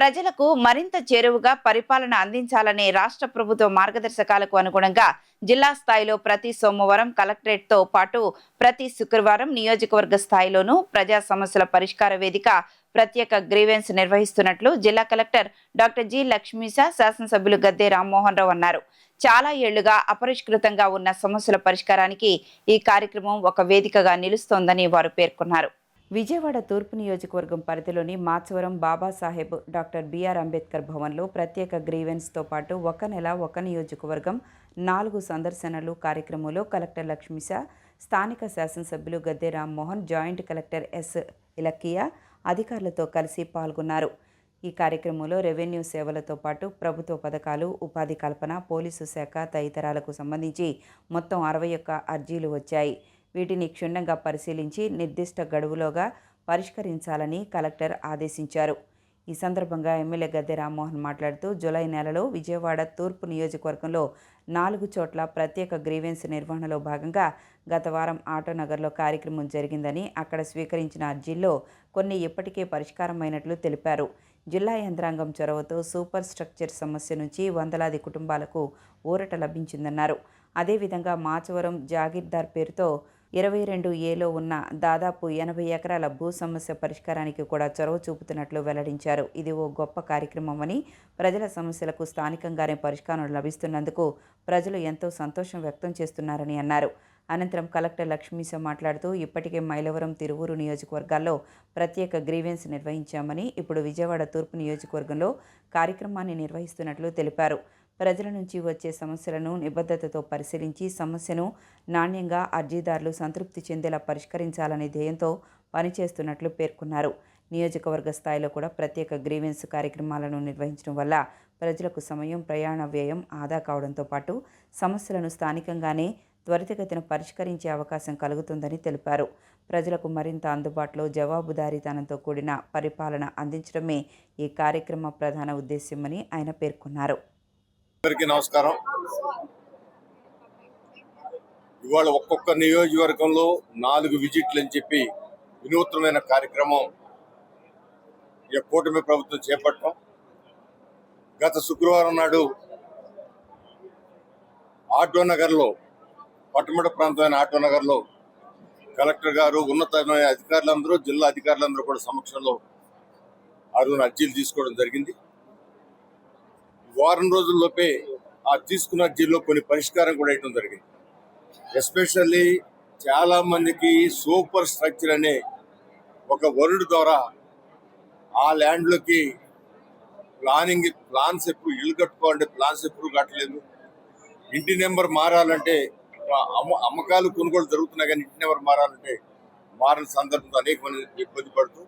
ప్రజలకు మరింత చేరువగా పరిపాలన అందించాలనే రాష్ట్ర ప్రభుత్వ మార్గదర్శకాలకు అనుగుణంగా జిల్లా స్థాయిలో ప్రతి సోమవారం కలెక్టరేట్తో పాటు ప్రతి శుక్రవారం నియోజకవర్గ స్థాయిలోనూ ప్రజా సమస్యల పరిష్కార వేదిక ప్రత్యేక గ్రీవెన్స్ నిర్వహిస్తున్నట్లు జిల్లా కలెక్టర్ డాక్టర్ జి లక్ష్మీశ శాసనసభ్యులు గద్దె రామ్మోహన్ రావు అన్నారు. చాలా ఏళ్లుగా అపరిష్కృతంగా ఉన్న సమస్యల పరిష్కారానికి ఈ కార్యక్రమం ఒక వేదికగా నిలుస్తోందని వారు పేర్కొన్నారు. విజయవాడ తూర్పు నియోజకవర్గం పరిధిలోని మాచవరం బాబాసాహెబ్ డాక్టర్ బిఆర్ అంబేద్కర్ భవన్లో ప్రత్యేక గ్రీవెన్స్తో పాటు ఒక నెల ఒక నియోజకవర్గం 4 సందర్శనలు కార్యక్రమంలో కలెక్టర్ లక్ష్మీశ, స్థానిక శాసనసభ్యులు Gadde Rammohan, joint collector S Ilakkiya అధికారులతో కలిసి పాల్గొన్నారు. ఈ కార్యక్రమంలో రెవెన్యూ సేవలతో పాటు ప్రభుత్వ పథకాలు, ఉపాధి కల్పన, పోలీసు శాఖ తదితరాలకు సంబంధించి మొత్తం 61 అర్జీలు వచ్చాయి. వీటిని క్షుణ్ణంగా పరిశీలించి నిర్దిష్ట గడువులోగా పరిష్కరించాలని కలెక్టర్ ఆదేశించారు. ఈ సందర్భంగా ఎమ్మెల్యే గద్దె రామ్మోహన్ మాట్లాడుతూ జూలై నెలలో విజయవాడ తూర్పు నియోజకవర్గంలో 4 చోట్ల ప్రత్యేక గ్రీవెన్స్ నిర్వహణలో భాగంగా గత వారం ఆటోనగర్లో కార్యక్రమం జరిగిందని, అక్కడ స్వీకరించిన అర్జీల్లో కొన్ని ఇప్పటికే పరిష్కారమైనట్లు తెలిపారు. జిల్లా యంత్రాంగం చొరవతో సూపర్ స్ట్రక్చర్ సమస్య నుంచి వందలాది కుటుంబాలకు ఊరట లభించిందన్నారు. అదేవిధంగా మాచవరం జాగీర్దార్ పేరుతో 22A ఉన్న దాదాపు 80 ఎకరాల భూ సమస్య పరిష్కారానికి కూడా చొరవ చూపుతున్నట్లు వెల్లడించారు. ఇది ఓ గొప్ప కార్యక్రమమని, ప్రజల సమస్యలకు స్థానికంగానే పరిష్కారం లభిస్తున్నందుకు ప్రజలు ఎంతో సంతోషం వ్యక్తం చేస్తున్నారని అన్నారు. అనంతరం కలెక్టర్ లక్ష్మీశ మాట్లాడుతూ ఇప్పటికే మైలవరం, తిరువూరు నియోజకవర్గాల్లో ప్రత్యేక గ్రీవెన్స్ నిర్వహించామని, ఇప్పుడు విజయవాడ తూర్పు నియోజకవర్గంలో కార్యక్రమాన్ని నిర్వహిస్తున్నట్లు తెలిపారు. ప్రజల నుంచి వచ్చే సమస్యలను నిబద్ధతతో పరిశీలించి సమస్యను నాణ్యంగా అర్జీదారులు సంతృప్తి చెందేలా పరిష్కరించాలనే ధ్యేయంతో పనిచేస్తున్నట్లు పేర్కొన్నారు. నియోజకవర్గ స్థాయిలో కూడా ప్రత్యేక గ్రీవెన్స్ కార్యక్రమాలను నిర్వహించడం వల్ల ప్రజలకు సమయం, ప్రయాణ వ్యయం ఆదా కావడంతో పాటు సమస్యలను స్థానికంగానే త్వరితగతిన పరిష్కరించే అవకాశం కలుగుతుందని తెలిపారు. ప్రజలకు మరింత అందుబాటులో జవాబుదారీతనంతో కూడిన పరిపాలన అందించడమే ఈ కార్యక్రమ ప్రధాన ఉద్దేశ్యమని ఆయన పేర్కొన్నారు. అందరికీ నమస్కారం. ఇవాళ ఒక్కొక్క నియోజకవర్గంలో 4 విజిట్లు అని చెప్పి వినూత్నమైన కార్యక్రమం ఈ కూటమి ప్రభుత్వం చేపట్టడం. గత శుక్రవారం నాడు ఆటోనగర్లో, పట్టమట ప్రాంతమైన ఆటోనగర్లో కలెక్టర్ గారు, ఉన్నతమైన అధికారులందరూ, జిల్లా అధికారులందరూ కూడా సమక్షంలో అర్జీలు తీసుకోవడం జరిగింది. వారం రోజుల్లోపే ఆ తీసుకున్న అర్జీల్లో కొన్ని పరిష్కారం కూడా వేయడం జరిగింది. ఎస్పెషల్లీ చాలా మందికి సూపర్ స్ట్రక్చర్ అనే ఒక వర్డ్ ద్వారా ఆ ల్యాండ్లోకి ప్లాన్స్ ఎప్పుడు ఇల్లు కట్టుకోవాలంటే ప్లాన్స్ ఎప్పుడు కట్టలేదు. ఇంటి నెంబర్ మారాలంటే అమ్మకాలు, కొనుగోలు జరుగుతున్నాయి కానీ ఇంటి నెంబర్ మారాలంటే మారని సందర్భంలో అనేక మంది ఇబ్బంది పడుతూ,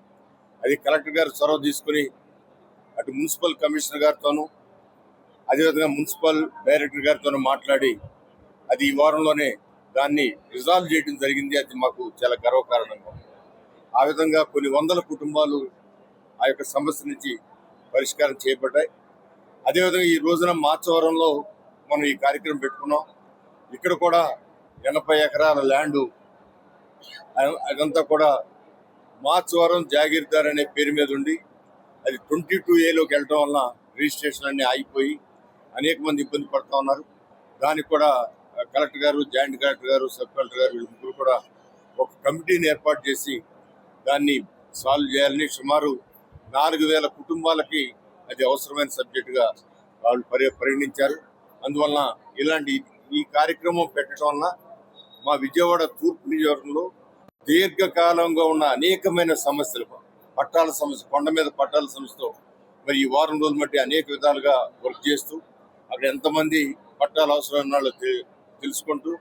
అది కలెక్టర్ గారు చొరవ తీసుకుని అటు మున్సిపల్ కమిషనర్ గారితోనూ అదేవిధంగా మున్సిపల్ డైరెక్టర్ గారితో మాట్లాడి అది ఈ వారంలోనే దాన్ని రిజాల్వ్ చేయడం జరిగింది. అది మాకు చాలా గర్వకారణంగా. ఆ విధంగా కొన్ని వందల కుటుంబాలు ఆ యొక్క సమస్య నుంచి పరిష్కారం చేయబడ్డాయి. అదేవిధంగా ఈ రోజున మాచవరంలో మనం ఈ కార్యక్రమం పెట్టుకున్నాం. ఇక్కడ కూడా 80 ఎకరాల ల్యాండు, అదంతా కూడా మాచవరం జాగీర్దార్ అనే పేరు మీద ఉండి అది 22Aలోకి వెళ్ళడం వల్ల రిజిస్ట్రేషన్ అన్ని ఆగిపోయి అనేక మంది ఇబ్బంది పడుతూ ఉన్నారు. దానికి కూడా కలెక్టర్ గారు, జాయింట్ కలెక్టర్ గారు, సబ్ కలెక్టర్ గారు వీళ్ళు ముగ్గురు కూడా ఒక కమిటీని ఏర్పాటు చేసి దాన్ని సాల్వ్ చేయాలని, సుమారు 4000 కుటుంబాలకి అది అవసరమైన సబ్జెక్టుగా వాళ్ళు పరిగణించారు. అందువలన ఇలాంటి ఈ కార్యక్రమం పెట్టడం వలన మా విజయవాడ తూర్పు నియోజకవర్గంలో దీర్ఘకాలంగా ఉన్న అనేకమైన సమస్యలు, పట్టాల సమస్య, కొండ మీద పట్టాల సమస్యతో మరి ఈ వారం రోజులు బట్టి అనేక విధాలుగా వర్క్ చేస్తూ అక్కడ ఎంతమంది పట్టాలు అవసరమైన వాళ్ళు తెలుసుకుంటూ